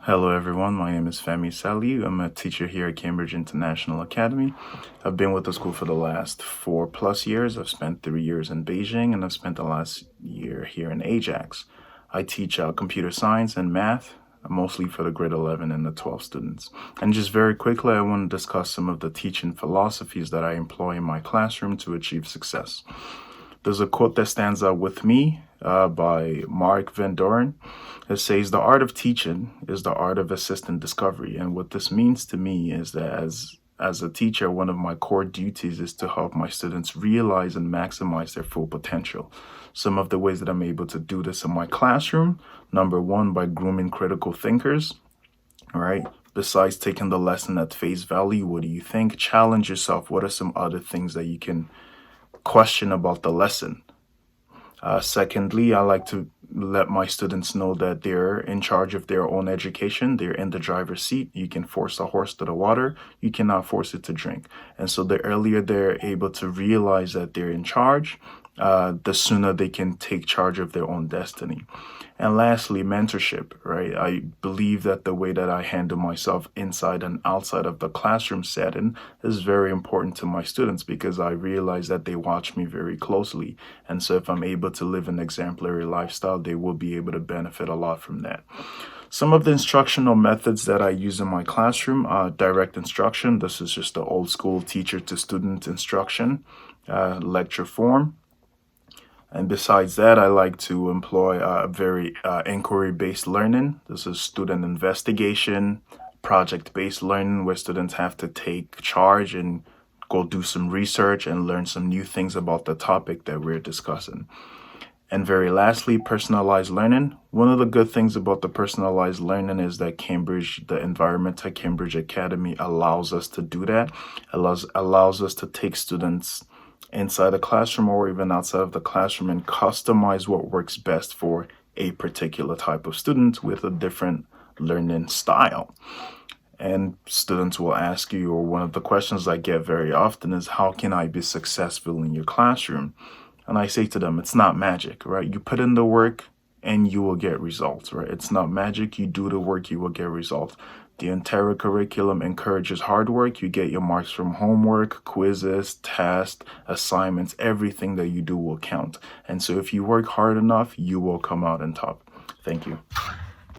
Hello, everyone. My name is Akanni-Saliu. I'm a teacher here at Cambridge International Academy. I've been with the school for the last 4+ years. I've spent 3 years in Beijing, and I've spent the last year here in Ajax. I teach computer science and math, mostly for the grade 11 and the 12 students. And just very quickly, I want to discuss some of the teaching philosophies that I employ in my classroom to achieve success. There's a quote that stands out with me by Mark Van Doren. It says, "The art of teaching is the art of assistant discovery." And what this means to me is that as a teacher, one of my core duties is to help my students realize and maximize their full potential. Some of the ways that I'm able to do this in my classroom: number one, by grooming critical thinkers. All right. Besides taking the lesson at face value, what do you think? Challenge yourself. What are some other things that you can question about the lesson? Secondly, I like to let my students know that they're in charge of their own education. They're in the driver's seat. You can force a horse to the water. You cannot force it to drink. And so the earlier they're able to realize that they're in charge, the sooner they can take charge of their own destiny. And lastly, mentorship, right? I believe that the way that I handle myself inside and outside of the classroom setting is very important to my students, because I realize that they watch me very closely. And so if I'm able to live an exemplary lifestyle, they will be able to benefit a lot from that. Some of the instructional methods that I use in my classroom are direct instruction. This is just the old school teacher to student instruction, lecture form. And besides that, I like to employ very inquiry-based learning. This is student investigation, project-based learning, where students have to take charge and go do some research and learn some new things about the topic that we're discussing. And very lastly, personalized learning. One of the good things about the personalized learning is that the environment at Cambridge Academy allows us to do that. Allows us to take students inside the classroom or even outside of the classroom and customize what works best for a particular type of student with a different learning style. And students will ask you, or one of the questions I get very often is, how can I be successful in your classroom? And I say to them, it's not magic, right? You put in the work and you will get results, right? It's not magic. You do the work, you will get results. The entire curriculum encourages hard work. You get your marks from homework, quizzes, tests, assignments. Everything that you do will count. And so if you work hard enough, you will come out on top. Thank you.